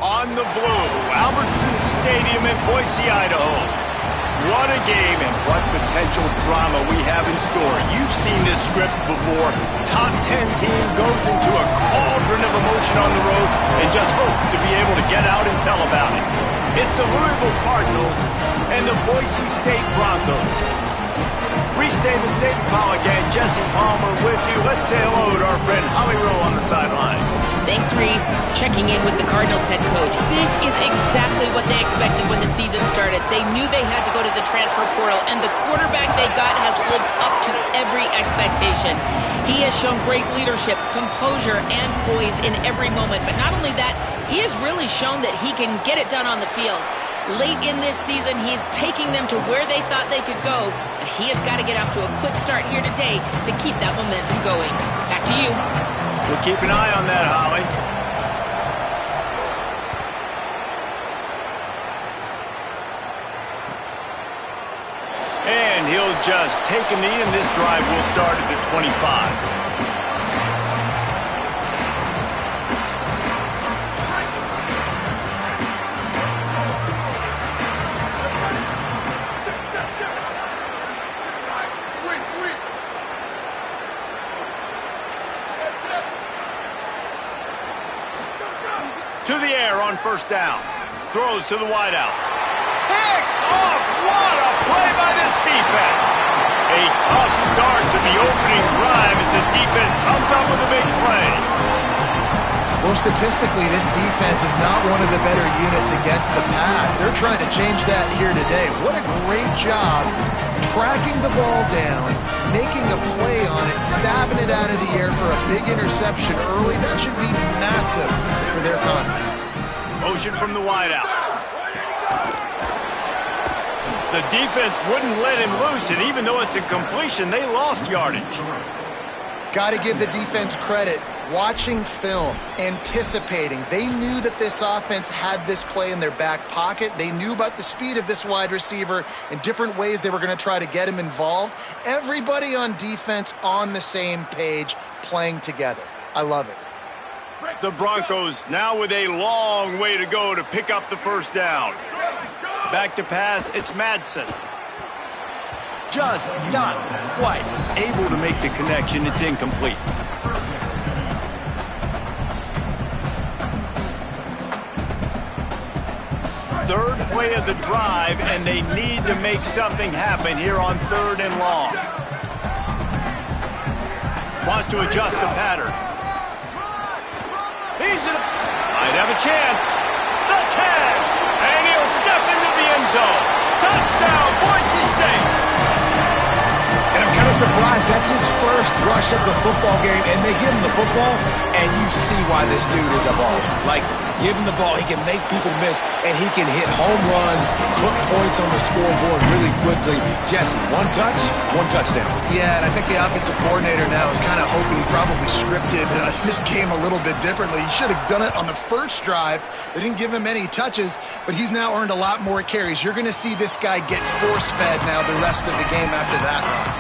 on the blue, Albertson Stadium in Boise, Idaho. What a game and what potential drama we have in store. You've seen this script before. Top 10 team goes into a cauldron of emotion on the road and just hopes to be able to get out and tell about it. It's the Louisville Cardinals and the Boise State Broncos. Reese Davis, David Pollack, and Jesse Palmer with you. Let's say hello to our friend Holly Rowe on the sideline. Thanks, Reese. Checking in with the Cardinals head coach. This is exactly what they expected when the season started. They knew they had to go to the transfer portal, and the quarterback they got has lived up to every expectation. He has shown great leadership, composure, and poise in every moment. But not only that, he has really shown that he can get it done on the field. Late in this season, he's taking them to where they thought they could go, but he has got to get off to a quick start here today to keep that momentum going. Back to you. We'll keep an eye on that, Holly. And he'll just take a knee, and this drive will start at the 25. To the air on first down. Throws to the wideout. Picked off! What a play by this defense! A tough start to the opening drive as the defense comes up with a big play. Well, statistically, this defense is not one of the better units against the pass. They're trying to change that here today. What a great job tracking the ball down, making a play on it, stabbing it out of the air for a big interception early. That should be massive for their confidence. Motion from the wideout. The defense wouldn't let him loose, and even though it's a completion, they lost yardage. Got to give the defense credit. Watching film, anticipating. They knew that this offense had this play in their back pocket. They knew about the speed of this wide receiver and different ways they were going to try to get him involved. Everybody on defense on the same page, playing together. I love it. The Broncos now with a long way to go to pick up the first down. Back to pass, it's Madsen. Just not quite able to make the connection. It's incomplete. Third play of the drive, and they need to make something happen here on 3rd and long. Wants to adjust the pattern. Might have a chance. The 10, and he'll step into the end zone. Touchdown, Boise State. And I'm kind of surprised that's his first rush of the football game, and they give him the football, and you see why this dude is evolving. Like, give him the ball, he can make people miss, and he can hit home runs, put points on the scoreboard really quickly. Jesse, one touch, one touchdown. Yeah, and I think the offensive coordinator now is kind of hoping he probably scripted this game a little bit differently. He should have done it on the first drive. They didn't give him any touches, but he's now earned a lot more carries. You're going to see this guy get force-fed now the rest of the game after that run.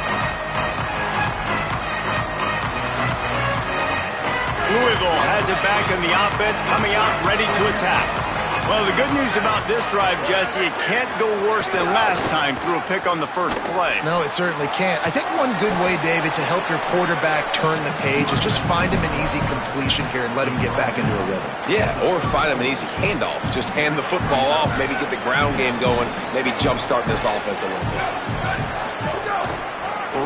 Louisville has it back in the offense, coming out ready to attack. Well, the good news about this drive, Jesse, it can't go worse than last time through a pick on the first play. No, it certainly can't. I think one good way, David, to help your quarterback turn the page is just find him an easy completion here and let him get back into a rhythm. Yeah, or find him an easy handoff. Just hand the football off, maybe get the ground game going, maybe jumpstart this offense a little bit.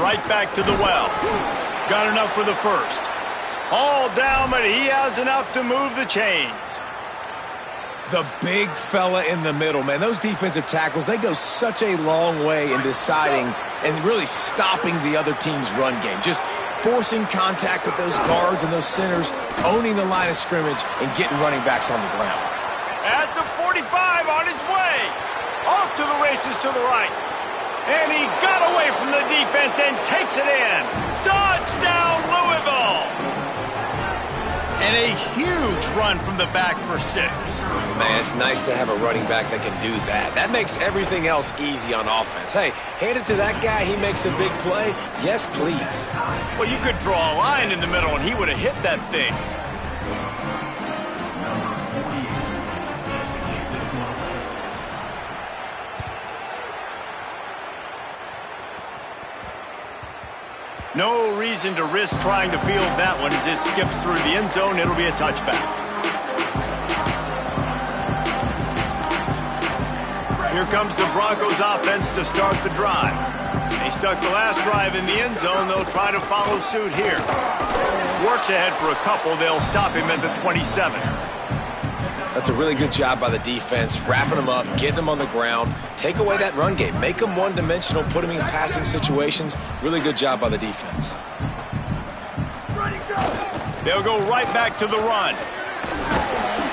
Right back to the well. Got enough for the first. All down, but he has enough to move the chains. The big fella in the middle, man. Those defensive tackles, they go such a long way in deciding and really stopping the other team's run game. Just forcing contact with those guards and those centers, owning the line of scrimmage, and getting running backs on the ground. At the 45, on his way. Off to the races to the right. And he got away from the defense and takes it in. Touchdown, Louisville! And a huge run from the back for 6. Man, it's nice to have a running back that can do that. That makes everything else easy on offense. Hey, hand it to that guy, he makes a big play. Yes, please. Well, you could draw a line in the middle and he would have hit that thing. No reason to risk trying to field that one as it skips through the end zone. It'll be a touchback. Here comes the Broncos offense to start the drive. They stuck the last drive in the end zone. They'll try to follow suit here. Works ahead for a couple. They'll stop him at the 27. That's a really good job by the defense, wrapping them up, getting them on the ground, take away that run game, make them one-dimensional, put them in passing situations. Really good job by the defense. They'll go right back to the run.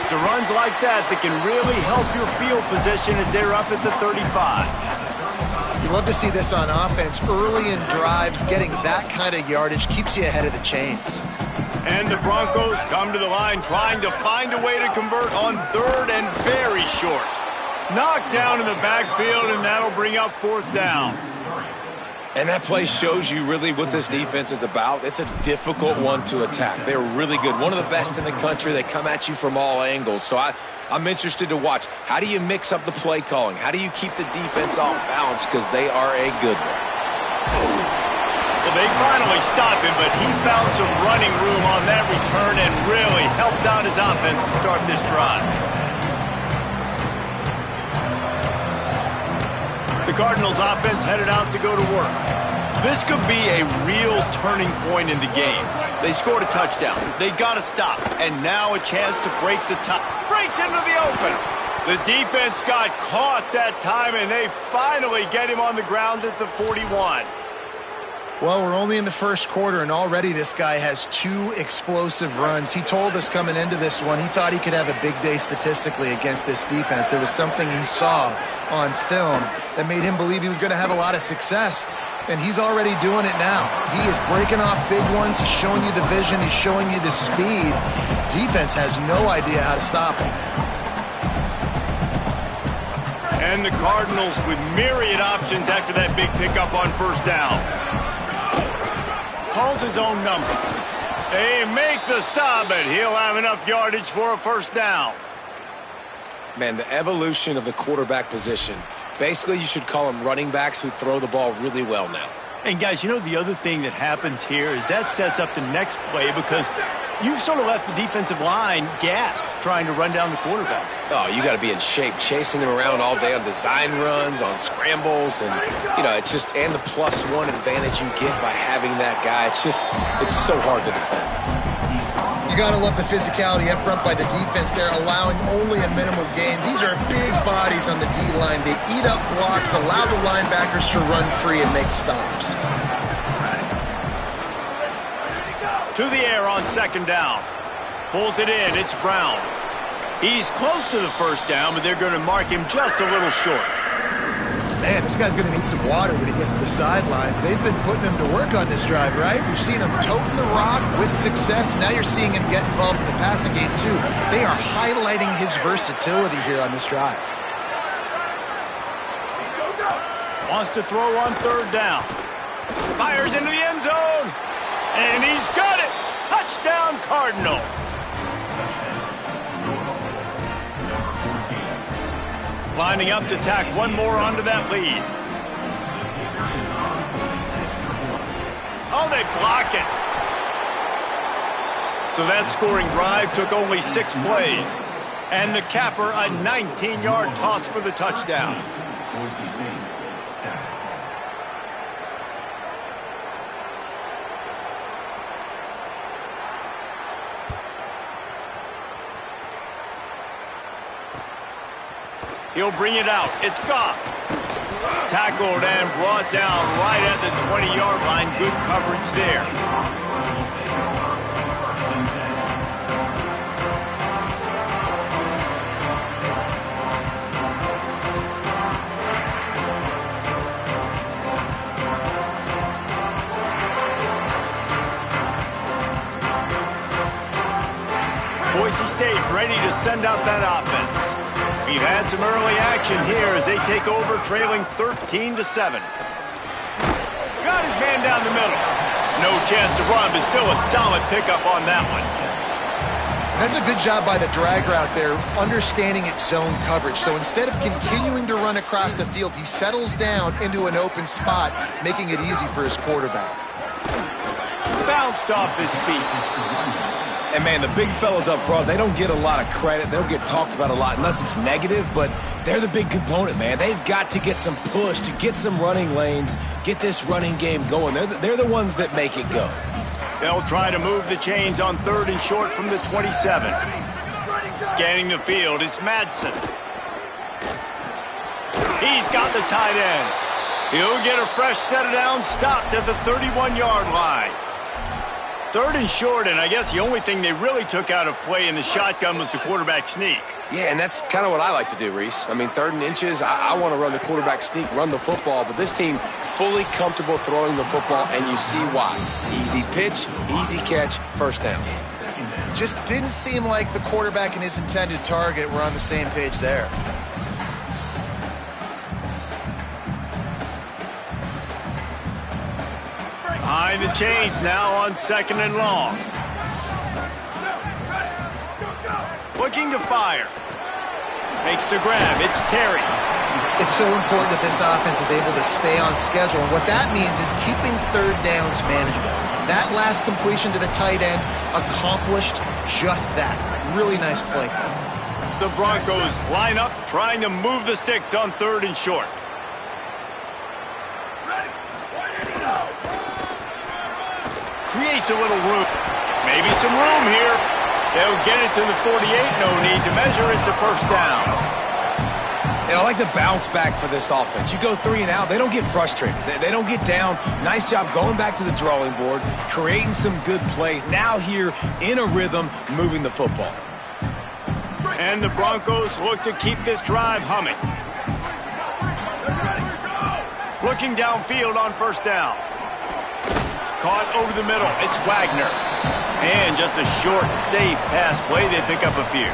It's the runs like that that can really help your field position as they're up at the 35. You love to see this on offense. Early in drives, getting that kind of yardage keeps you ahead of the chains. And the Broncos come to the line trying to find a way to convert on third and very short. Knocked down in the backfield, and that'll bring up fourth down. And that play shows you really what this defense is about. It's a difficult one to attack. They're really good. One of the best in the country. They come at you from all angles. So I'm interested to watch. How do you mix up the play calling? How do you keep the defense off balance? Because they are a good one. Well, they finally stopped him, but he found some running room on that return and really helps out his offense to start this drive. The Cardinals offense headed out to go to work. This could be a real turning point in the game. They scored a touchdown. They got a stop, and now a chance to break the tie. Breaks into the open. The defense got caught that time, and they finally get him on the ground at the 41. Well, we're only in the first quarter, and already this guy has 2 explosive runs. He told us coming into this one he thought he could have a big day statistically against this defense. There was something he saw on film that made him believe he was going to have a lot of success, and he's already doing it now. He is breaking off big ones. He's showing you the vision. He's showing you the speed. Defense has no idea how to stop him. And the Cardinals with myriad options after that big pickup on first down. Calls his own number. They make the stop, but he'll have enough yardage for a first down. Man, the evolution of the quarterback position. Basically, you should call them running backs who throw the ball really well now. And guys, you know the other thing that happens here is that sets up the next play because you've sort of left the defensive line gassed trying to run down the quarterback. Oh, you got to be in shape, chasing him around all day on design runs, on scrambles, and, you know, it's just, and the +1 advantage you get by having that guy. It's so hard to defend. You got to love the physicality up front by the defense there, allowing only a minimal gain. These are big bodies on the D-line. They eat up blocks, allow the linebackers to run free and make stops. To the air on second down. Pulls it in. It's Brown. He's close to the first down, but they're going to mark him just a little short. Man, this guy's going to need some water when he gets to the sidelines. They've been putting him to work on this drive, right? We've seen him toting the rock with success. Now you're seeing him get involved in the passing game, too. They are highlighting his versatility here on this drive. Wants to throw on third down. Fires into the end zone. And he's got it. Touchdown, Cardinals. Lining up to tack one more onto that lead. Oh, they block it. So that scoring drive took only 6 plays. And the capper, a 19-yard toss for the touchdown. He'll bring it out. It's Goff. Tackled and brought down right at the 20-yard line. Good coverage there. Boise State ready to send out that offense. We've had some early action here as they take over trailing 13-7. Got his man down the middle. No chance to run, but still a solid pickup on that one. That's a good job by the drag route there, understanding its zone coverage. So instead of continuing to run across the field, he settles down into an open spot, making it easy for his quarterback. bounced off his feet. And, man, the big fellas up front, they don't get a lot of credit. They don't get talked about a lot unless it's negative, but they're the big component, man. They've got to get some push, to get some running lanes, get this running game going. They're the ones that make it go. They'll try to move the chains on 3rd and short from the 27. Scanning the field, it's Madsen. He's got the tight end. He'll get a fresh set of downs stopped at the 31-yard line. 3rd and short, and I guess the only thing they really took out of play in the shotgun was the quarterback sneak. Yeah, and that's kind of what I like to do, Reese. I mean, 3rd and inches, I want to run the quarterback sneak, run the football, but this team fully comfortable throwing the football, and you see why. Easy pitch, easy catch, first down. Just didn't seem like the quarterback and his intended target were on the same page there. Behind the chains now on 2nd and long. Looking to fire. Makes the grab. It's Terry. It's so important that this offense is able to stay on schedule. And what that means is keeping 3rd downs manageable. That last completion to the tight end accomplished just that. Really nice play. The Broncos line up trying to move the sticks on 3rd and short. Creates a little room. Maybe some room here. They'll get it to the 48. No need to measure. It's a first down. And I like the bounce back for this offense. You go 3 and out, they don't get frustrated. They don't get down. Nice job going back to the drawing board, creating some good plays. Now here in a rhythm, moving the football. And the Broncos look to keep this drive humming. Looking downfield on first down. Caught over the middle. It's Wagner. And just a short, safe pass play. They pick up a few.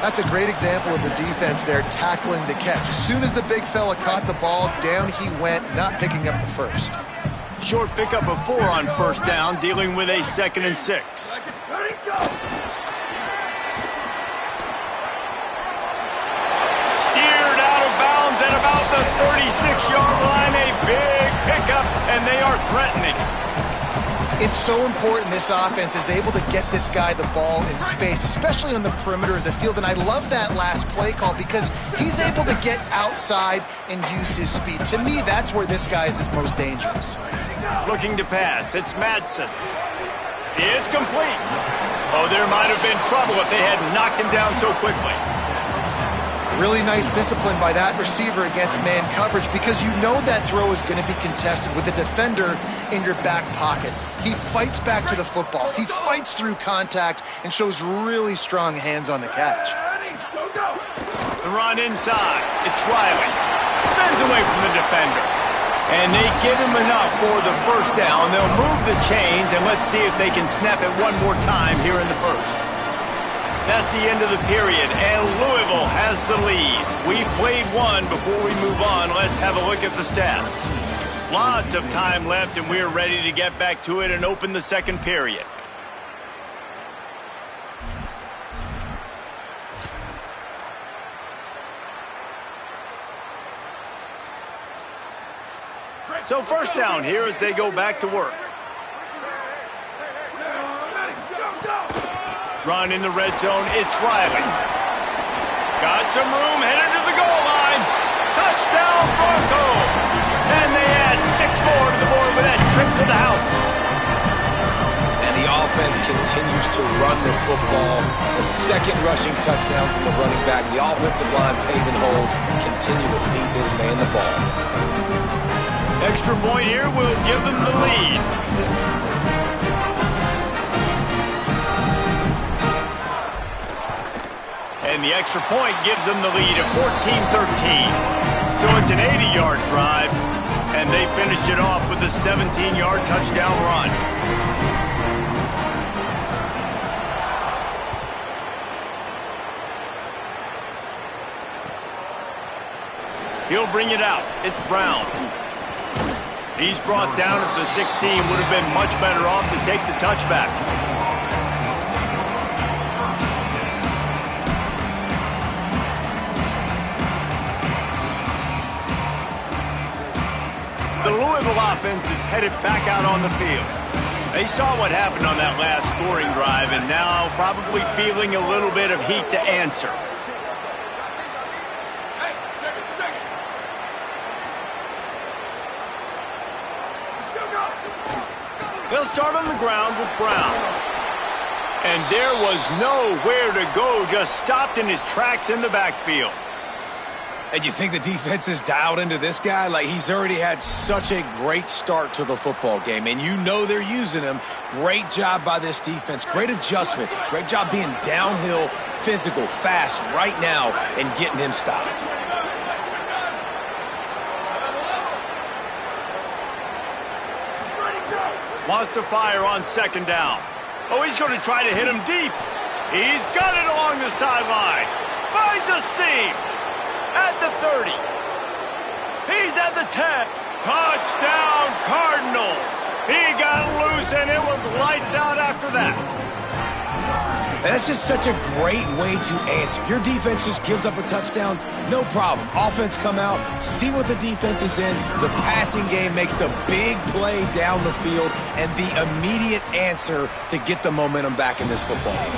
That's a great example of the defense there tackling the catch. As soon as the big fella caught the ball, down he went, not picking up the first. Short pickup of 4 on first down, dealing with a 2nd and 6. Steered out of bounds at about the 36-yard line. A big pickup, and they are threatening. It's so important this offense is able to get this guy the ball in space, especially on the perimeter of the field. And I love that last play call because he's able to get outside and use his speed. To me, that's where this guy is his most dangerous. Looking to pass. It's Madsen. It's complete. Oh, there might have been trouble if they had knocked him down so quickly. Really nice discipline by that receiver against man coverage because you know that throw is going to be contested with a defender in your back pocket. He fights back to the football. He fights through contact and shows really strong hands on the catch. The run inside. It's Riley. Spins away from the defender. And they give him enough for the first down. They'll move the chains, and let's see if they can snap it one more time here in the first. That's the end of the period, and Louisville has the lead. We played one before we move on. Let's have a look at the stats. Lots of time left, and we're ready to get back to it and open the second period. So first down here as they go back to work. Run in the red zone, it's Riley. Got some room, headed to the goal line. Touchdown Broncos! And they add 6 more to the board with that trip to the house. And the offense continues to run the football. The second rushing touchdown from the running back. The offensive line paving holes. Continue to feed this man the ball. Extra point here will give them the lead. And the extra point gives them the lead at 14-13. So it's an 80-yard drive, and they finished it off with a 17-yard touchdown run. He'll bring it out. It's Brown. He's brought down at the 16. Would have been much better off to take the touchback. The Louisville offense is headed back out on the field. They saw what happened on that last scoring drive and now probably feeling a little bit of heat to answer. They'll start on the ground with Brown. And there was nowhere to go, just stopped in his tracks in the backfield. And you think the defense is dialed into this guy? Like, he's already had such a great start to the football game, and you know they're using him. Great job by this defense. Great adjustment. Great job being downhill, physical, fast right now, and getting him stopped. Wants to fire on second down. Oh, he's going to try to hit him deep. He's got it along the sideline. Finds a seam. At the 30. He's at the 10. Touchdown, Cardinals. He got loose, and it was lights out after that. And that's just such a great way to answer. Your defense just gives up a touchdown, no problem. Offense come out, see what the defense is in. The passing game makes the big play down the field and the immediate answer to get the momentum back in this football game.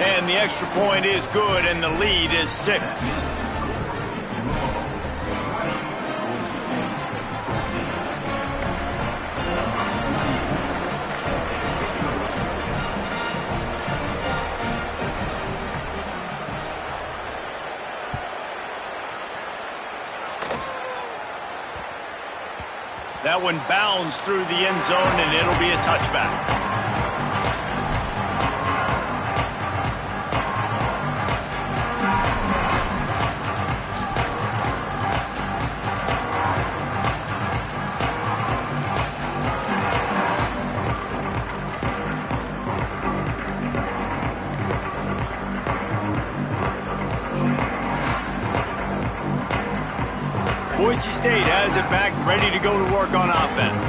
And the extra point is good, and the lead is 6. That one bounds through the end zone, and it'll be a touchback. Boise State has it back, ready to go to work on offense.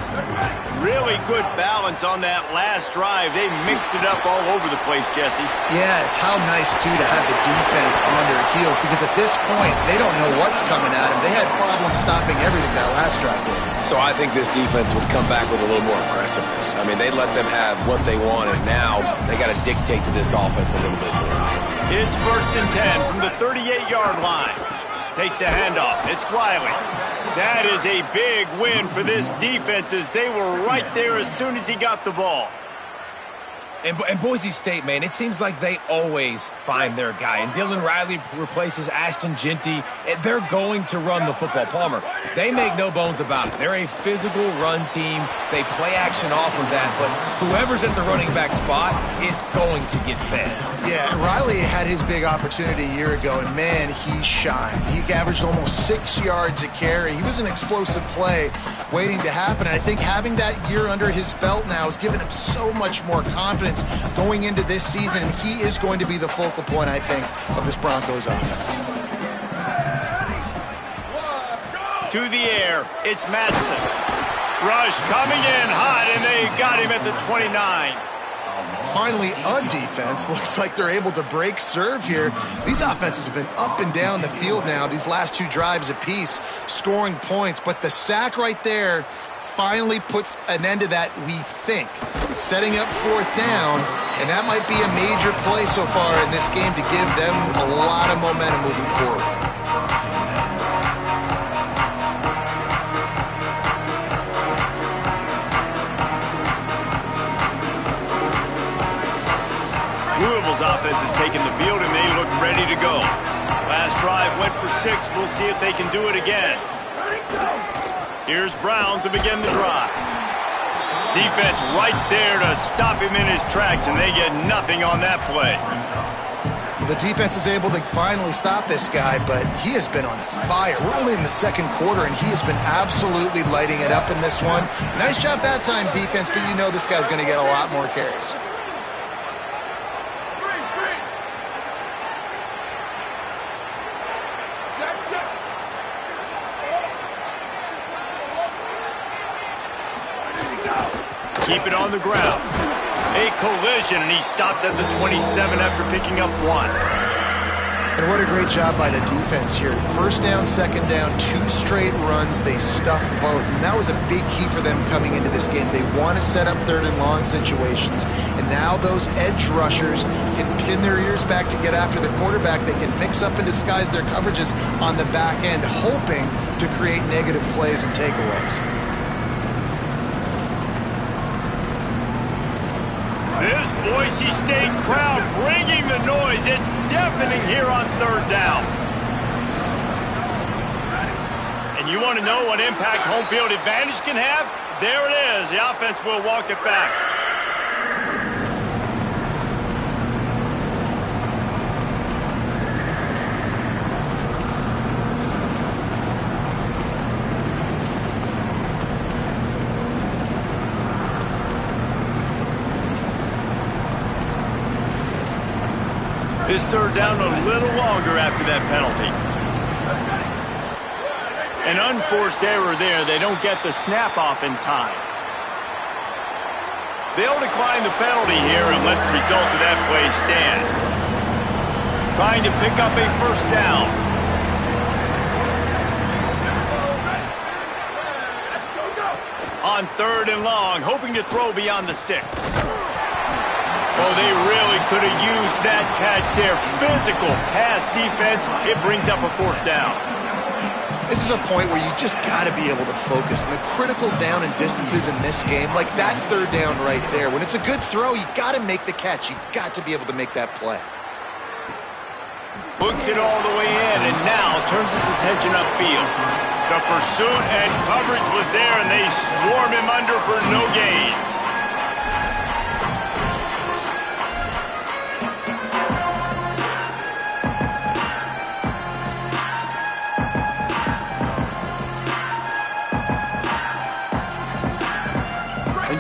Really good balance on that last drive. They mixed it up all over the place, Jesse. Yeah, how nice, too, to have the defense on their heels, because at this point, they don't know what's coming at them. They had problems stopping everything that last drive did. So I think this defense would come back with a little more aggressiveness. I mean, they let them have what they want, and now they got to dictate to this offense a little bit more. It's 1st and 10 from the 38-yard line. Takes the handoff. It's Riley. That is a big win for this defense, as they were right there as soon as he got the ball. And Boise State, man, it seems like they always find their guy. And Dylan Riley replaces Ashton Genty. They're going to run the football. Palmer, they make no bones about it. They're a physical run team. They play action off of that. But whoever's at the running back spot is going to get fed. Yeah, Riley had his big opportunity a year ago, and, man, he shined. He averaged almost 6 yards a carry. He was an explosive play waiting to happen. And I think having that year under his belt now has given him so much more confidence going into this season, and he is going to be the focal point, I think, of this Broncos offense. To the air, it's Madsen. Rush coming in hot, and they got him at the 29. Finally, a defense. Looks like they're able to break serve here. These offenses have been up and down the field now, these last 2 drives apiece, scoring points. But the sack right there finally puts an end to that, we think. Setting up 4th down, and that might be a major play so far in this game to give them a lot of momentum moving forward. Louisville's offense has taken the field, and they look ready to go. Last drive went for 6. We'll see if they can do it again. Here's Brown to begin the drive. Defense right there to stop him in his tracks, and they get nothing on that play. The defense is able to finally stop this guy, but he has been on fire. We're only in the 2nd quarter, and he has been absolutely lighting it up in this one. Nice job that time, defense, but you know this guy's going to get a lot more carries. Keep it on the ground. A collision, and he stopped at the 27 after picking up 1. And what a great job by the defense here. First down, second down, 2 straight runs. They stuffed both, and that was a big key for them coming into this game. They want to set up third and long situations, and now those edge rushers can pin their ears back to get after the quarterback. They can mix up and disguise their coverages on the back end, hoping to create negative plays and takeaways. This Boise State crowd bringing the noise. It's deafening here on third down. And you want to know what impact home field advantage can have? There it is. The offense will walk it back. This third down a little longer after that penalty. An unforced error there. They don't get the snap off in time. They'll decline the penalty here and let the result of that play stand. Trying to pick up a first down. On third and long, hoping to throw beyond the sticks. Oh, they really could have used that catch there. Physical pass defense. It brings up a fourth down. This is a point where you just got to be able to focus. And the critical down and distances in this game, like that third down right there, when it's a good throw, you got to make the catch. You got to be able to make that play. Books it all the way in and now turns his attention upfield. The pursuit and coverage was there, and they swarm him under for no gain.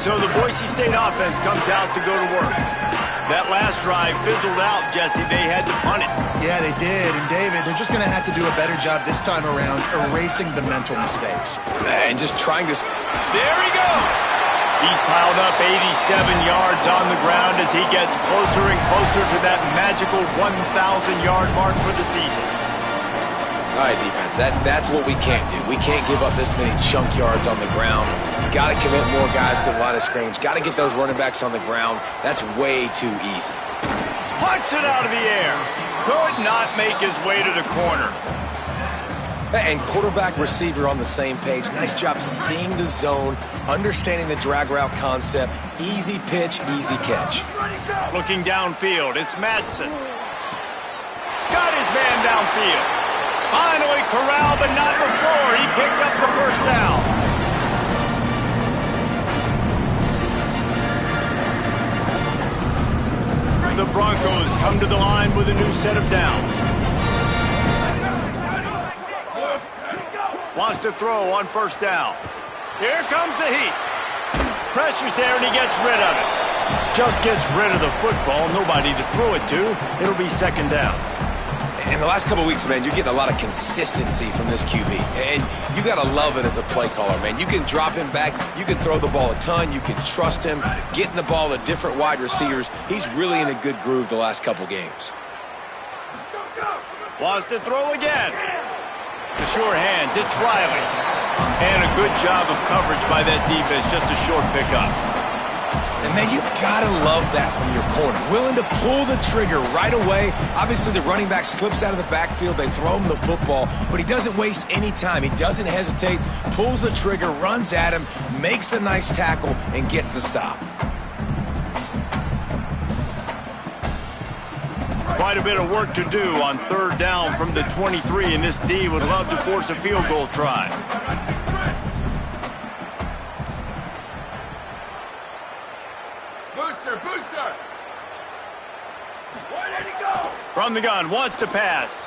So the Boise State offense comes out to go to work. That last drive fizzled out, Jesse. They had to punt it. Yeah, they did. And, David, they're just going to have to do a better job this time around erasing the mental mistakes. And just trying to... There he goes. He's piled up 87 yards on the ground as he gets closer and closer to that magical 1,000-yard mark for the season. All right, defense, that's what we can't do. We can't give up this many chunk yards on the ground. Got to commit more guys to the line of scrimmage. Got to get those running backs on the ground. That's way too easy. Punts it out of the air. Could not make his way to the corner. And quarterback receiver on the same page. Nice job seeing the zone, understanding the drag route concept. Easy pitch, easy catch. Looking downfield, it's Madsen. Got his man downfield. Finally corralled, but not before. He picks up the first down. The Broncos come to the line with a new set of downs. Wants to throw on first down. Here comes the heat. Pressure's there, and he gets rid of it. Just gets rid of the football. Nobody to throw it to. It'll be second down. In the last couple of weeks, man, you're getting a lot of consistency from this QB. And you got to love it as a play caller, man. You can drop him back. You can throw the ball a ton. You can trust him. Getting the ball to different wide receivers. He's really in a good groove the last couple games. Wants to throw again. The sure hands. It's Riley. And a good job of coverage by that defense. Just a short pickup. And, man, you got to love that from your corner. Willing to pull the trigger right away. Obviously, the running back slips out of the backfield. They throw him the football, but he doesn't waste any time. He doesn't hesitate, pulls the trigger, runs at him, makes the nice tackle, and gets the stop. Quite a bit of work to do on third down from the 23, and this D would love to force a field goal try. Booster! Where did he go? From the gun, wants to pass.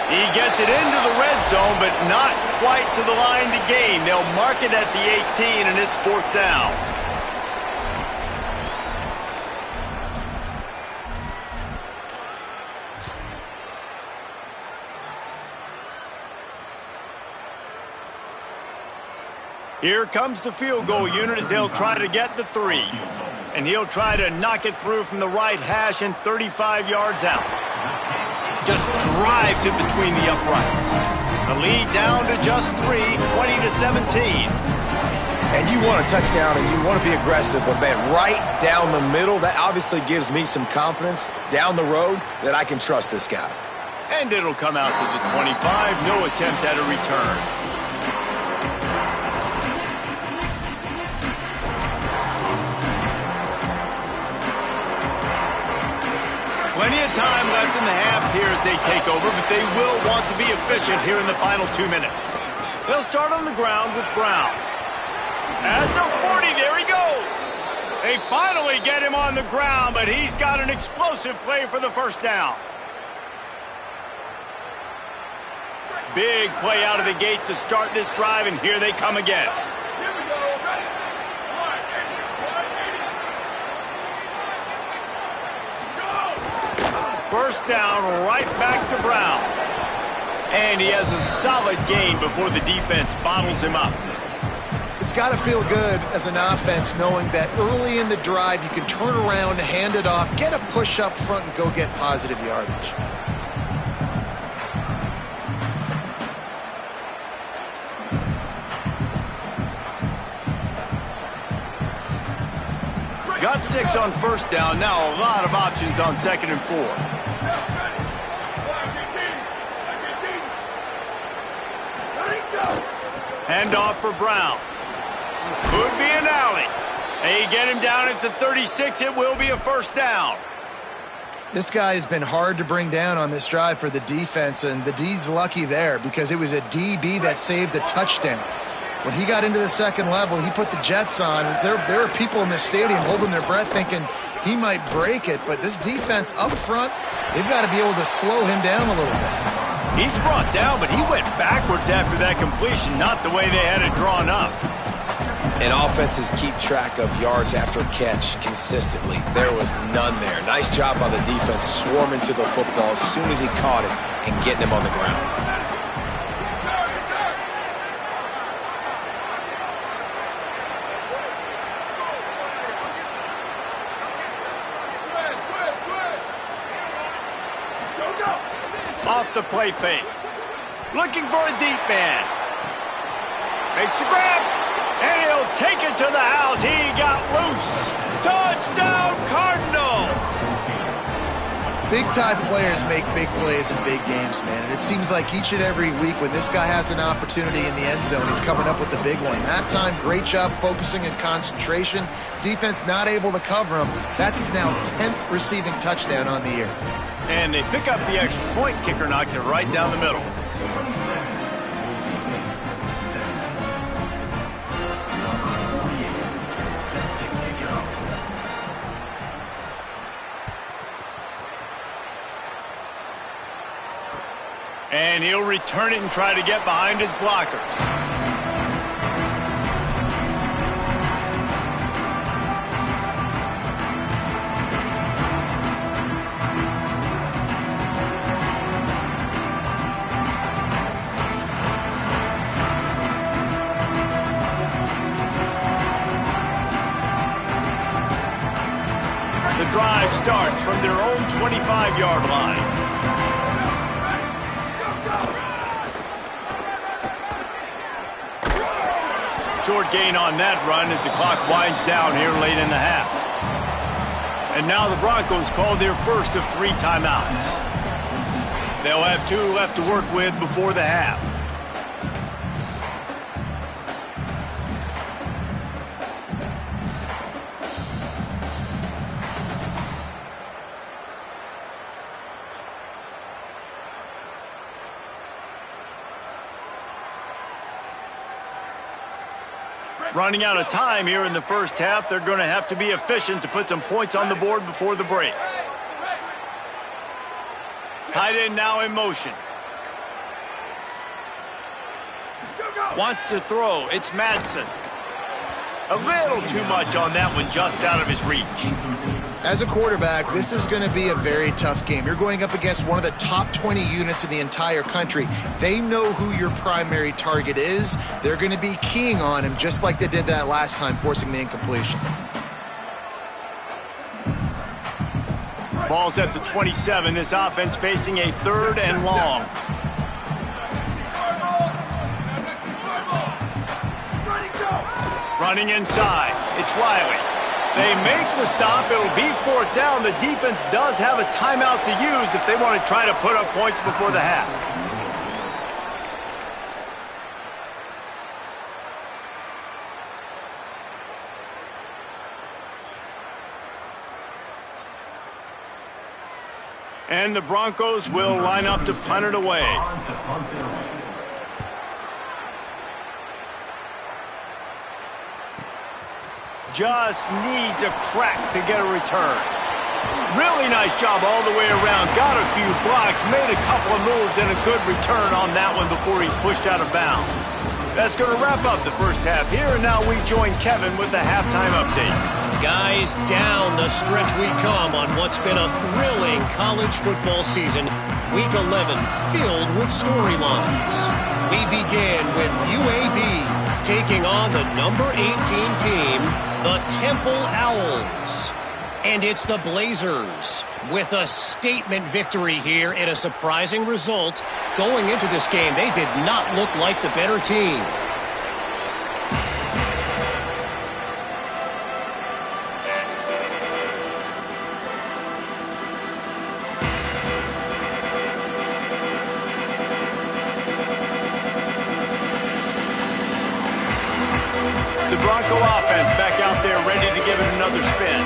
He gets it into the red zone, but not quite to the line to gain. They'll mark it at the 18, and it's fourth down. Here comes the field goal unit as they'll try to get the 3. And he'll try to knock it through from the right hash and 35 yards out. Just drives it between the uprights. The lead down to just 3, 20-17. And you want a touchdown and you want to be aggressive, but man, right down the middle, that obviously gives me some confidence down the road that I can trust this guy. And it'll come out to the 25, no attempt at a return. Plenty of time left in the half here as they take over, but they will want to be efficient here in the final 2 minutes. They'll start on the ground with Brown. At the 40, there he goes. They finally get him on the ground, but he's got an explosive play for the first down. Big play out of the gate to start this drive, and here they come again. First down, right back to Brown. And he has a solid gain before the defense bottles him up. It's got to feel good as an offense knowing that early in the drive you can turn around, hand it off, get a push up front, and go get positive yardage. Got 6 on first down. Now a lot of options on 2nd and 4. Hand off for Brown. Could be an alley. They get him down at the 36. It will be a first down. This guy has been hard to bring down on this drive for the defense, and the D's lucky there because it was a DB that saved a touchdown. When he got into the second level, he put the Jets on. There are people in the stadium holding their breath thinking he might break it, but this defense up front, they've got to be able to slow him down a little bit. He's brought down, but he went backwards after that completion, not the way they had it drawn up. And offenses keep track of yards after catch consistently. There was none there. Nice job by the defense swarming to the football as soon as he caught it and getting him on the ground. Off the play fake. Looking for a deep man. Makes the grab. And he'll take it to the house. He got loose. Touchdown, Cardinals! Big-time players make big plays in big games, man. And it seems like each and every week when this guy has an opportunity in the end zone, he's coming up with the big one. That time, great job focusing and concentration. Defense not able to cover him. That's his now 10th receiving touchdown on the year. And they pick up the extra point. Kicker knocked it right down the middle. And he'll return it and try to get behind his blockers. The drive starts from their own 25-yard line. Short gain on that run as the clock winds down here late in the half. And now the Broncos call their first of 3 timeouts. They'll have 2 left to work with before the half. Running out of time here in the first half. They're going to have to be efficient to put some points on the board before the break. Tight end now in motion. Wants to throw. It's Madsen. A little too much on that one, just out of his reach. As a quarterback, this is going to be a very tough game. You're going up against one of the top 20 units in the entire country. They know who your primary target is. They're going to be keying on him just like they did that last time, forcing the incompletion. Ball's at the 27. This offense facing a 3rd and long. Running inside. It's Riley. They make the stop. It'll be 4th down. The defense does have a timeout to use if they want to try to put up points before the half. And the Broncos will line up to punt it away. Just needs a crack to get a return. Really nice job all the way around. Got a few blocks, made a couple of moves, and a good return on that one before he's pushed out of bounds. That's going to wrap up the first half here, and now we join Kevin with the halftime update. Guys, down the stretch we come on what's been a thrilling college football season. Week 11 filled with storylines. We begin with UAB taking on the number 18 team, the Temple Owls. And it's the Blazers with a statement victory here in a surprising result. Going into this game, they did not look like the better team. Bronco offense back out there ready to give it another spin.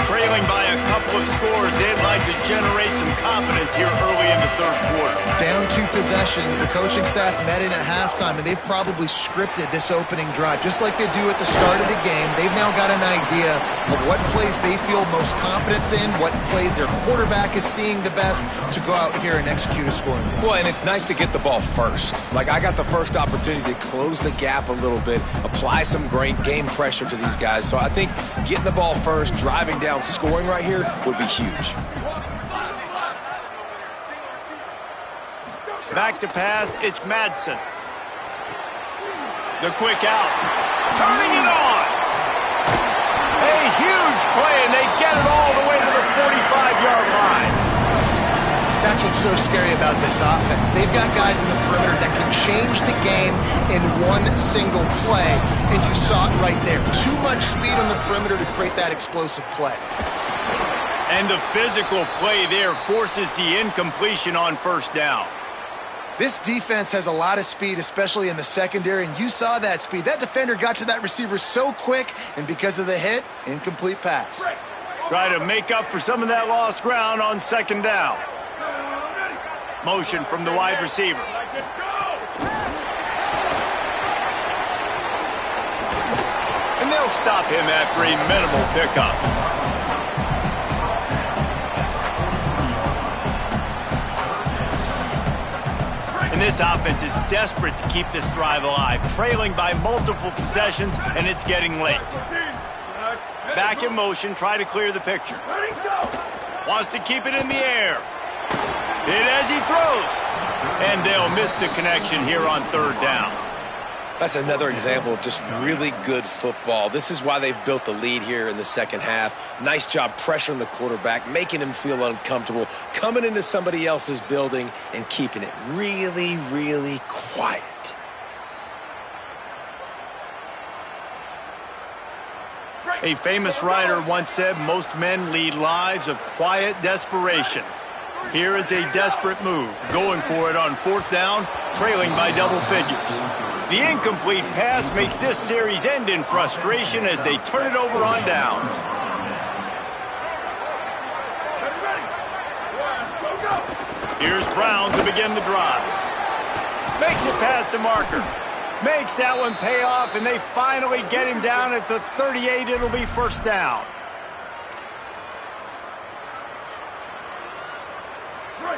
Trailing by a couple of scores, they'd like to generate some confidence here early in the 3rd quarter. Down 2 possessions, the coaching staff met in at halftime, and they've probably scripted this opening drive. Just like they do at the start of the game, they've now got an idea of what plays they feel most confident in, what plays their quarterback is seeing the best to go out here and execute a scoring drive. Well, and it's nice to get the ball first. Like, I got the first opportunity to close the gap a little bit, apply some great game pressure to these guys. So I think getting the ball first, driving down, scoring right here would be huge. Back to pass, it's Madsen. The quick out. Turning it on. A huge play, and they get it all the way to the 45-yard line. That's what's so scary about this offense. They've got guys in the perimeter that can change the game in one single play, and you saw it right there. Too much speed on the perimeter to create that explosive play. And the physical play there forces the incompletion on 1st down. This defense has a lot of speed, especially in the secondary, and you saw that speed. That defender got to that receiver so quick, and because of the hit, incomplete pass. Try to make up for some of that lost ground on 2nd down. Motion from the wide receiver. And they'll stop him after a minimal pickup. And this offense is desperate to keep this drive alive, trailing by multiple possessions, and it's getting late. Back in motion, try to clear the picture. Wants to keep it in the air. Hit as he throws. And they'll miss the connection here on 3rd down. That's another example of just really good football. This is why they've built the lead here in the 2nd half. Nice job pressuring the quarterback, making him feel uncomfortable, coming into somebody else's building and keeping it really, really quiet. A famous writer once said, most men lead lives of quiet desperation. Here is a desperate move, going for it on 4th down, trailing by double figures. The incomplete pass makes this series end in frustration as they turn it over on downs. Here's Brown to begin the drive. Makes it past the marker. Makes that one pay off, and they finally get him down at the 38. It'll be 1st down.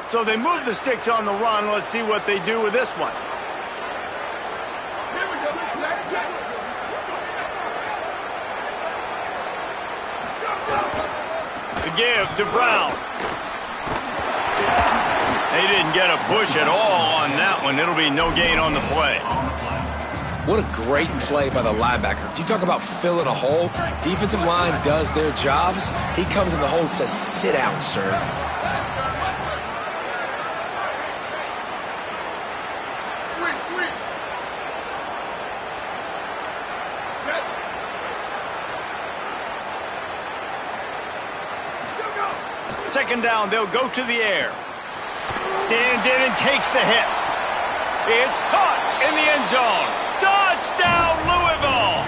So they move the sticks on the run. Let's see what they do with this one. The give to Brown. They didn't get a push at all on that one. It'll be no gain on the play. What a great play by the linebacker. You talk about filling a hole. Defensive line does their jobs. He comes in the hole and says, sit out, sir. Second down, they'll go to the air. Stands in and takes the hit. It's caught in the end zone. Touchdown, Louisville!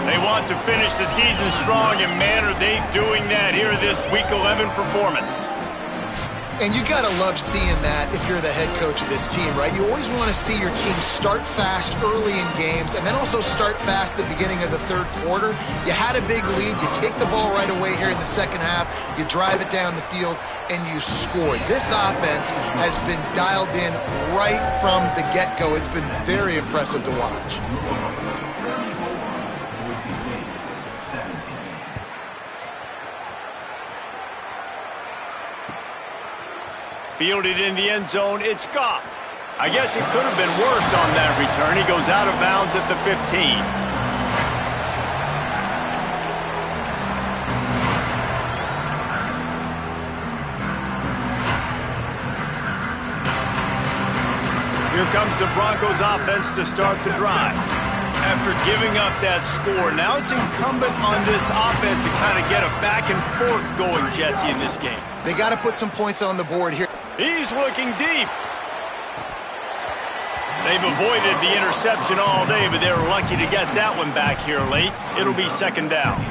They want to finish the season strong, and man, are they doing that here this Week 11 performance. And you got to love seeing that if you're the head coach of this team, right? You always want to see your team start fast early in games and then also start fast at the beginning of the third quarter. You had a big lead. You take the ball right away here in the second half. You drive it down the field, and you scored. This offense has been dialed in right from the get-go. It's been very impressive to watch. Fielded in the end zone, it's Goff. I guess it could have been worse on that return. He goes out of bounds at the 15. Here comes the Broncos offense to start the drive. After giving up that score, now it's incumbent on this offense to kind of get a back and forth going, Jesse, in this game. They got to put some points on the board here. He's looking deep. They've avoided the interception all day, but they were lucky to get that one back here late. It'll be second down.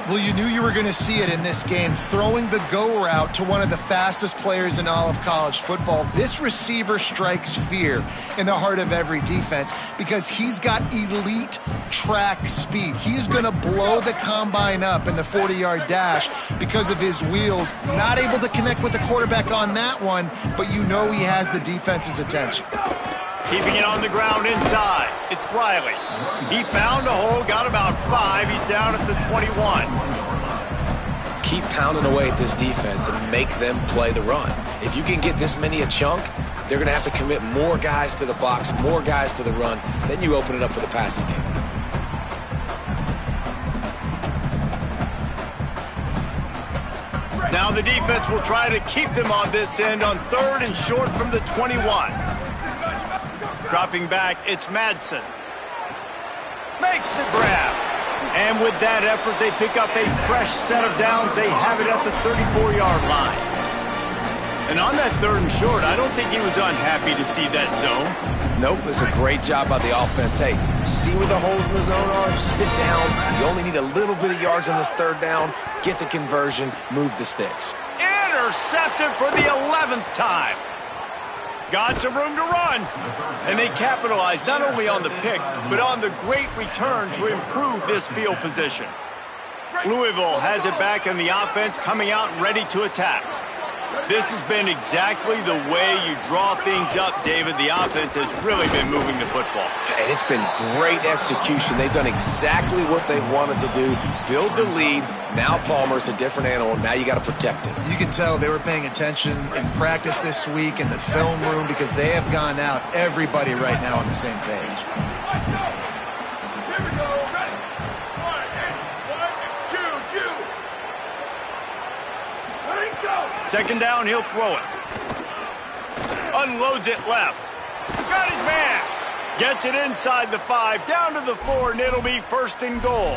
Well, you knew you were going to see it in this game, throwing the go route to one of the fastest players in all of college football. This receiver strikes fear in the heart of every defense because he's got elite track speed. He's going to blow the combine up in the 40-yard dash because of his wheels. Not able to connect with the quarterback on that one, but you know he has the defense's attention. Keeping it on the ground inside. It's Riley. He found a hole, got about 5. He's down at the 21. Keep pounding away at this defense and make them play the run. If you can get this many a chunk, they're going to have to commit more guys to the box, more guys to the run. Then you open it up for the passing game. Now the defense will try to keep them on this end on third and short from the 21. Dropping back, it's Madsen. Makes the grab. And with that effort, they pick up a fresh set of downs. They have it at the 34-yard line. And on that third and short, I don't think he was unhappy to see that zone. Nope, it's a great job by the offense. Hey, see where the holes in the zone are? Sit down. You only need a little bit of yards on this third down. Get the conversion. Move the sticks. Intercepted for the 11th time. Got some room to run. And they capitalize not only on the pick, but on the great return to improve this field position. Louisville has it back in the offense, coming out ready to attack. This has been exactly the way you draw things up, David. The offense has really been moving the football. And it's been great execution. They've done exactly what they've wanted to do. Build the lead. Now Palmer's a different animal. Now you got to protect it. You can tell they were paying attention in practice this week in the film room because they have gone out, everybody right now on the same page. Here we go. Ready? 1, 2. Second down, he'll throw it. Unloads it left. Got his man. Gets it inside the 5, down to the 4, and it'll be first and goal.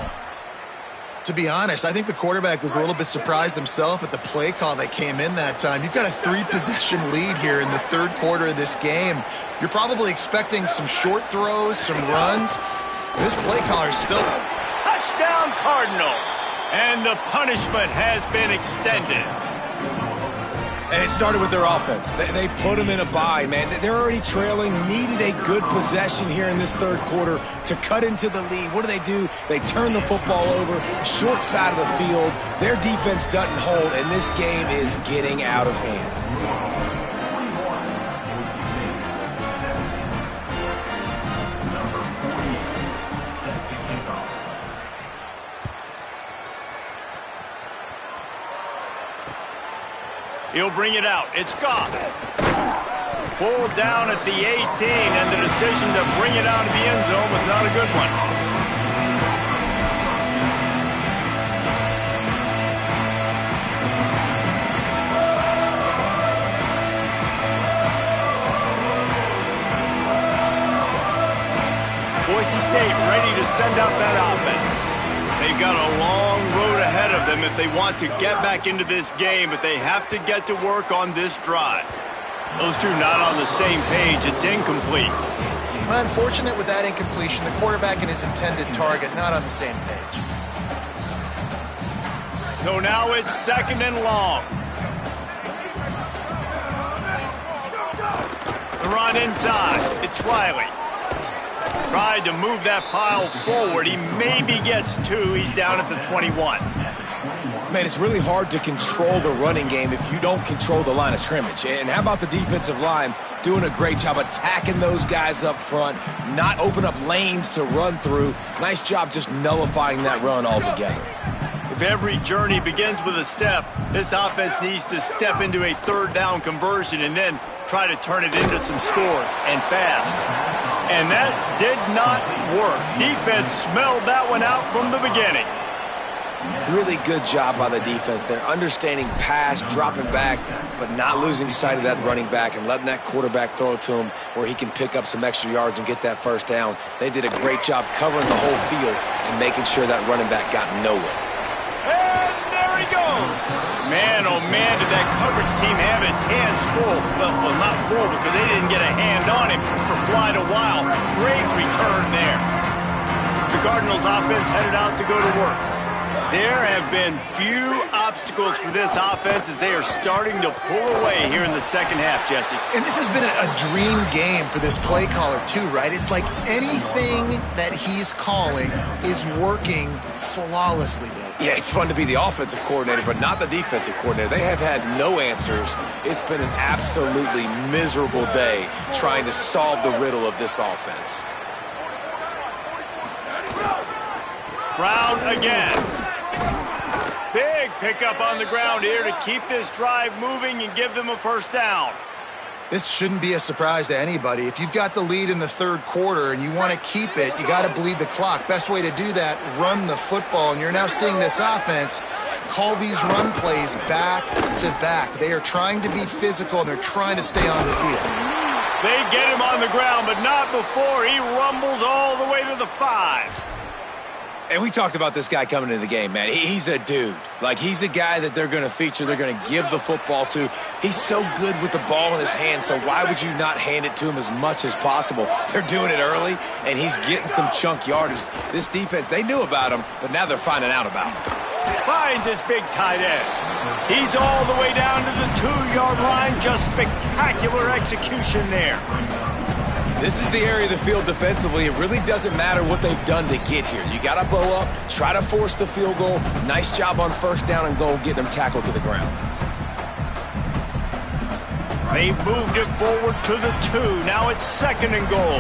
To be honest, I think the quarterback was a little bit surprised himself at the play call that came in that time. You've got a 3-possession lead here in the third quarter of this game. You're probably expecting some short throws, some runs. This play caller is still... Touchdown, Cardinals. And the punishment has been extended. And it started with their offense. They put them in a bye, man. They're already trailing, needed a good possession here in this third quarter to cut into the lead. What do? They turn the football over, short side of the field. Their defense doesn't hold, and this game is getting out of hand. He'll bring it out. It's Goff. pulled down at the 18, and the decision to bring it out of the end zone was not a good one. Boise State ready to send out that offense. They've got a long road ahead of them if they want to get back into this game, but they have to get to work on this drive. Those two not on the same page. It's incomplete. Unfortunate with that incompletion. The quarterback and his intended target not on the same page. So now it's 2nd and long. The run inside. It's Riley. Tried to move that pile forward. He maybe gets 2. He's down at the 21. Man, it's really hard to control the running game if you don't control the line of scrimmage. And how about the defensive line doing a great job attacking those guys up front, not open up lanes to run through. Nice job just nullifying that run altogether. If every journey begins with a step, this offense needs to step into a 3rd down conversion and then try to turn it into some scores, and fast. And that did not work. Defense smelled that one out from the beginning. Really good job by the defense. They're understanding pass, dropping back, but not losing sight of that running back and letting that quarterback throw it to him where he can pick up some extra yards and get that 1st down. They did a great job covering the whole field and making sure that running back got nowhere. And there he goes. Man, oh man, did that coverage team have its hands full. Well, not full because they didn't get a hand on him for quite a while. Great return there. The Cardinals offense headed out to go to work. There have been few obstacles for this offense as they are starting to pull away here in the 2nd half, Jesse. And this has been a dream game for this play caller too, right? It's like anything that he's calling is working flawlessly. Yeah, it's fun to be the offensive coordinator, but not the defensive coordinator. They have had no answers. It's been an absolutely miserable day trying to solve the riddle of this offense. Brown again. Big pickup on the ground here to keep this drive moving and give them a 1st down. This shouldn't be a surprise to anybody. If you've got the lead in the 3rd quarter and you want to keep it, you got to bleed the clock. Best way to do that, run the football. And you're now seeing this offense call these run plays back to back. They are trying to be physical, and they're trying to stay on the field. They get him on the ground, but not before he rumbles all the way to the 5. And we talked about this guy coming into the game, man. He's a dude. Like, he's a guy that they're going to feature, they're going to give the football to. He's so good with the ball in his hands, so why would you not hand it to him as much as possible? They're doing it early, and he's getting some chunk yardage. This defense, they knew about him, but now they're finding out about him. Finds his big tight end. He's all the way down to the 2-yard line. Just spectacular execution there. This is the area of the field defensively. It really doesn't matter what they've done to get here. You got to bow up, try to force the field goal. Nice job on 1st down and goal, getting them tackled to the ground. They've moved it forward to the 2. Now it's 2nd and goal.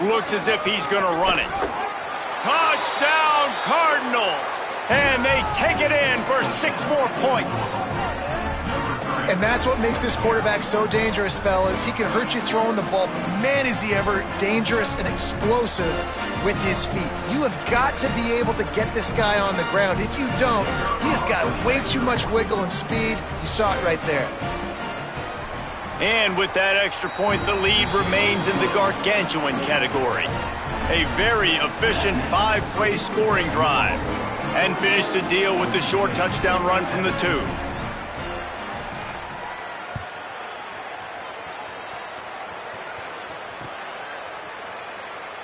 Looks as if he's going to run it. Touchdown, Cardinals! And they take it in for 6 more points. And that's what makes this quarterback so dangerous, fellas. He can hurt you throwing the ball, but man, is he ever dangerous and explosive with his feet. You have got to be able to get this guy on the ground. If you don't, he has got way too much wiggle and speed. You saw it right there. And with that extra point, the lead remains in the gargantuan category. A very efficient 5-play scoring drive. And finish the deal with the short touchdown run from the 2.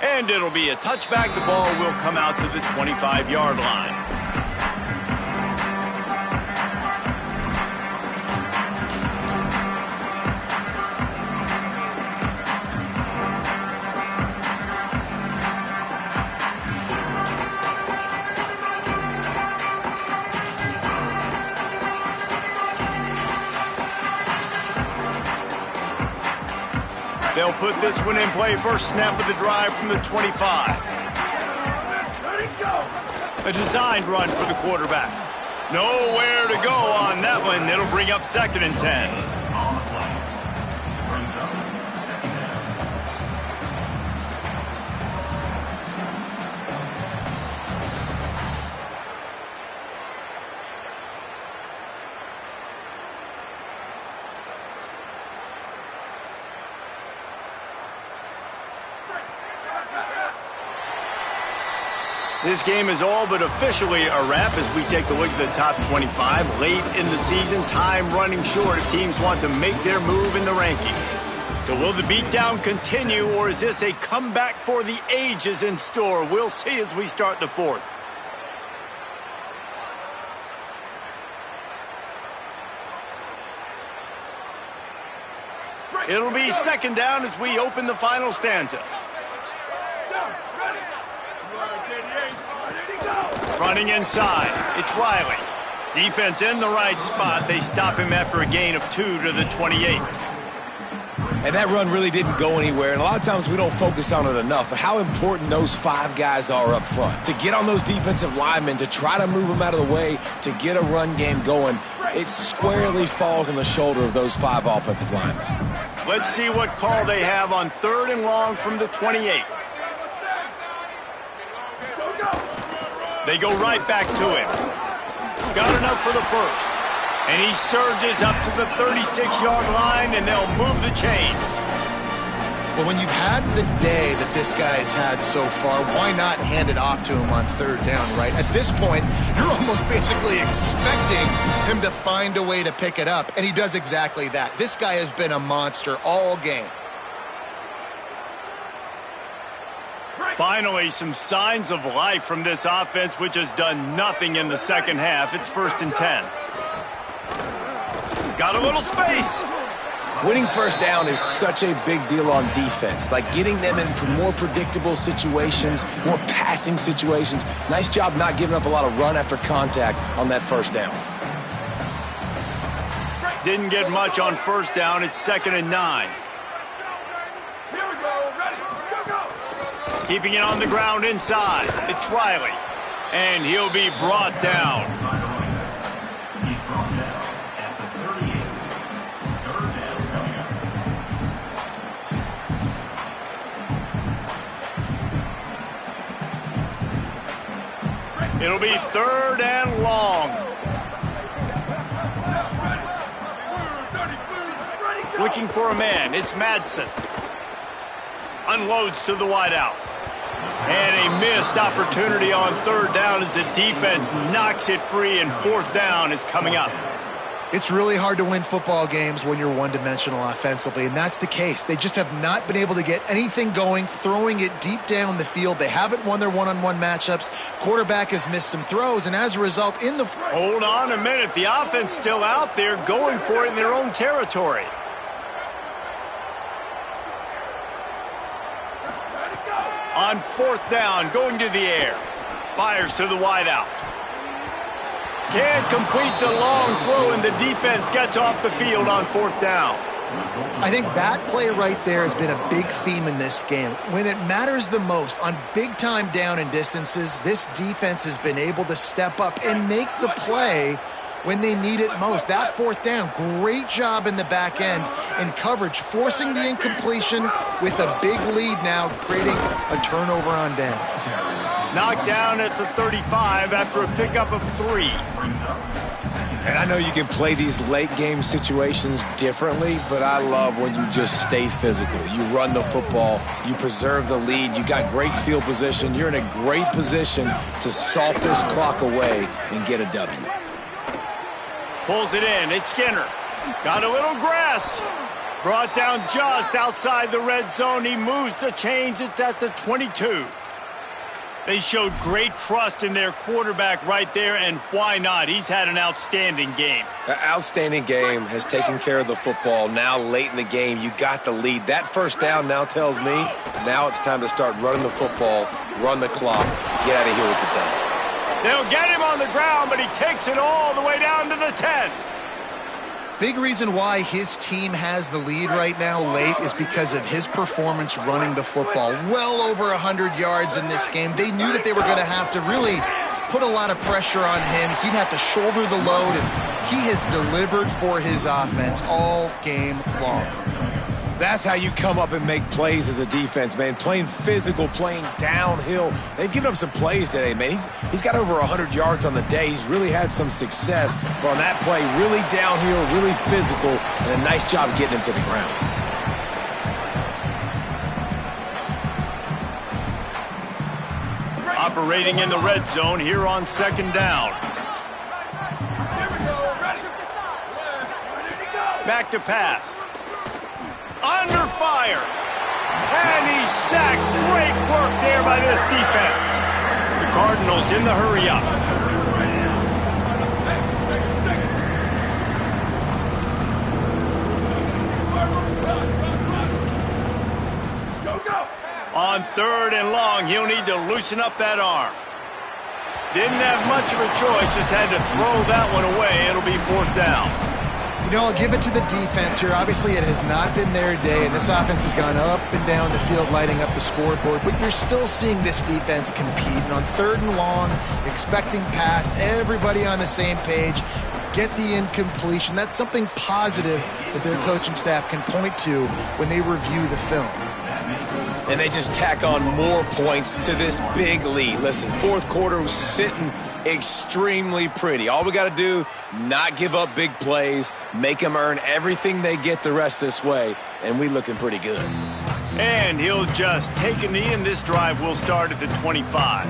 And it'll be a touchback. The ball will come out to the 25-yard line. They'll put this one in play. First snap of the drive from the 25. A designed run for the quarterback. Nowhere to go on that one. It'll bring up 2nd and 10. This game is all but officially a wrap as we take a look at the top 25. Late in the season, time running short if teams want to make their move in the rankings. So will the beatdown continue, or is this a comeback for the ages in store? We'll see as we start the 4th. It'll be 2nd down as we open the final stanza. Running inside, it's Riley. Defense in the right spot. They stop him after a gain of 2 to the 28. And that run really didn't go anywhere. And a lot of times we don't focus on it enough. But how important those 5 guys are up front. To get on those defensive linemen, to try to move them out of the way, to get a run game going, it squarely falls on the shoulder of those 5 offensive linemen. Let's see what call they have on 3rd and long from the 28. They go right back to him. Got enough for the 1st. And he surges up to the 36-yard line, and they'll move the chain. Well, when you've had the day that this guy's had so far, why not hand it off to him on 3rd down, right? At this point, you're almost basically expecting him to find a way to pick it up, and he does exactly that. This guy has been a monster all game. Finally, some signs of life from this offense, which has done nothing in the 2nd half. It's 1st and 10. Got a little space. Winning 1st down is such a big deal on defense, like getting them in more predictable situations, more passing situations. Nice job not giving up a lot of run after contact on that 1st down. Didn't get much on 1st down. It's 2nd and 9. Keeping it on the ground inside. It's Riley. And he'll be brought down. He's brought down at the 38. 3rd down coming up. It'll be 3rd and long. Looking for a man. It's Madsen. Unloads to the wideout. And a missed opportunity on 3rd down as the defense knocks it free, and 4th down is coming up. It's really hard to win football games when you're one-dimensional offensively, and that's the case. They just have not been able to get anything going, throwing it deep down the field. They haven't won their one-on-one matchups. Quarterback has missed some throws, and as a result, in the... Hold on a minute. The offense still out there going for it in their own territory. On 4th down, going to the air. Fires to the wideout. Can't complete the long throw, and the defense gets off the field on 4th down. I think that play right there has been a big theme in this game. When it matters the most, on big-time down and distances, this defense has been able to step up and make the play when they need it most. That 4th down, great job in the back end in coverage, forcing the incompletion with a big lead now, creating a turnover on down. Knocked down at the 35 after a pickup of 3. And I know you can play these late game situations differently, but I love when you just stay physical. You run the football, you preserve the lead, you got great field position, you're in a great position to salt this clock away and get a W. Pulls it in. It's Skinner. Got a little grass. Brought down just outside the red zone. He moves the chains. It's at the 22. They showed great trust in their quarterback right there, and why not? He's had an outstanding game. An outstanding game, has taken care of the football. Now late in the game, you got the lead. That 1st down now tells me now it's time to start running the football, run the clock, get out of here with the dub. They'll get him on the ground, but he takes it all the way down to the 10. Big reason why his team has the lead right now late is because of his performance running the football. Well over 100 yards in this game. They knew that they were going to have to really put a lot of pressure on him. He'd have to shoulder the load, and he has delivered for his offense all game long. That's how you come up and make plays as a defense, man. Playing physical, playing downhill. They've given up some plays today, man. He's got over 100 yards on the day. He's really had some success. But on that play, really downhill, really physical, and a nice job getting him to the ground. Operating in the red zone here on second down. Back to pass. Under fire. And he's sacked. Great work there by this defense. The Cardinals in the hurry up. On 3rd and long, he'll need to loosen up that arm. Didn't have much of a choice, just had to throw that one away. It'll be 4th down. You know, I'll give it to the defense here. Obviously, it has not been their day, and this offense has gone up and down the field, lighting up the scoreboard. But you're still seeing this defense compete. And on 3rd and long, expecting pass, everybody on the same page, get the incompletion. That's something positive that their coaching staff can point to when they review the film. And they just tack on more points to this big lead. Listen, 4th quarter was sitting extremely pretty. All we got to do, not give up big plays, make them earn everything they get the rest this way, and we looking pretty good. And he'll just take a knee, and this drive will start at the 25.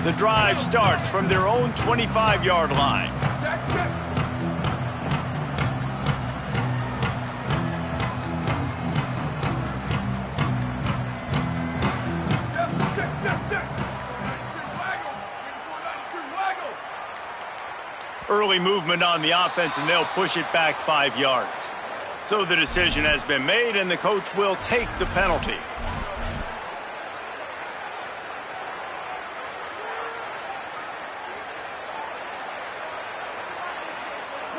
The drive starts from their own 25-yard line. Early movement on the offense, and they'll push it back 5 yards. So the decision has been made, and the coach will take the penalty.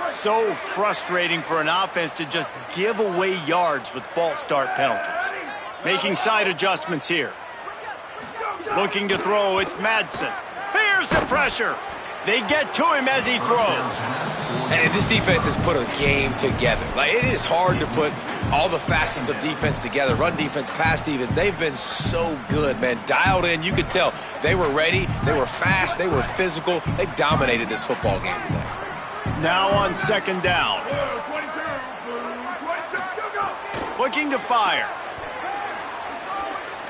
So frustrating for an offense to just give away yards with false start penalties. Making side adjustments here. Looking to throw, it's Madsen. Here's the pressure. They get to him as he throws. And this defense has put a game together. Like, it is hard to put all the facets of defense together. Run defense, pass defense. They've been so good, man. Dialed in. You could tell they were ready. They were fast. They were physical. They dominated this football game today. Now on 2nd down. Looking to fire.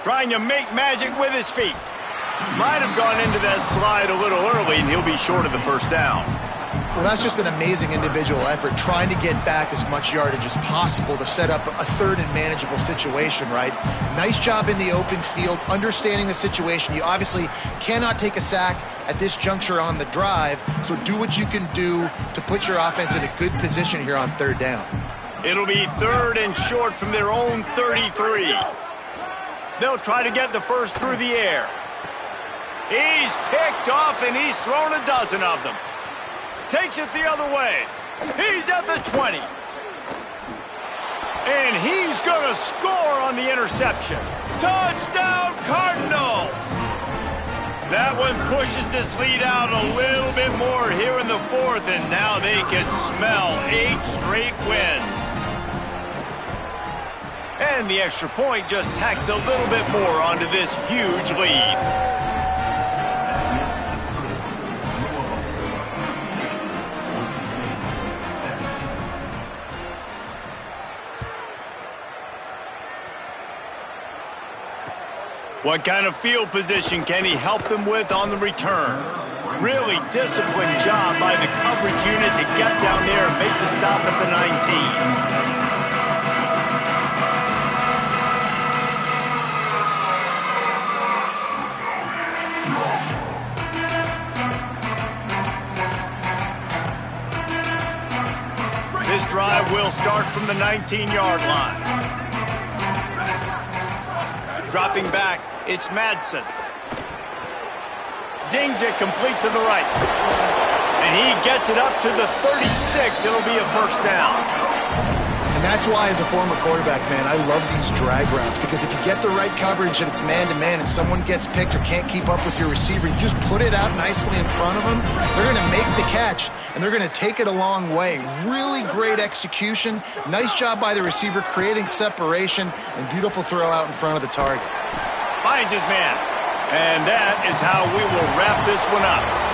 Trying to make magic with his feet. Might have gone into that slide a little early, and he'll be short of the 1st down. Well, that's just an amazing individual effort, trying to get back as much yardage as possible to set up a 3rd and manageable situation, right? Nice job in the open field, understanding the situation. You obviously cannot take a sack at this juncture on the drive, so do what you can do to put your offense in a good position here on 3rd down. It'll be 3rd and short from their own 33. They'll try to get the first through the air. He's picked off, and he's thrown a dozen of them. Takes it the other way. He's at the 20. And he's going to score on the interception. Touchdown, Cardinals! That one pushes this lead out a little bit more here in the 4th, and now they can smell 8 straight wins. And the extra point just tacks a little bit more onto this huge lead. What kind of field position can he help them with on the return? Really disciplined job by the coverage unit to get down there and make the stop at the 19. This drive will start from the 19-yard line. Dropping back, it's Madsen. Zings it complete to the right. And he gets it up to the 36. It'll be a 1st down. And that's why, as a former quarterback, man, I love these drag routes, because if you get the right coverage and it's man-to-man and someone gets picked or can't keep up with your receiver, you just put it out nicely in front of them, they're going to make the catch, and they're going to take it a long way. Really great execution. Nice job by the receiver creating separation, and beautiful throw out in front of the target. Finds his man. And that is how we will wrap this one up.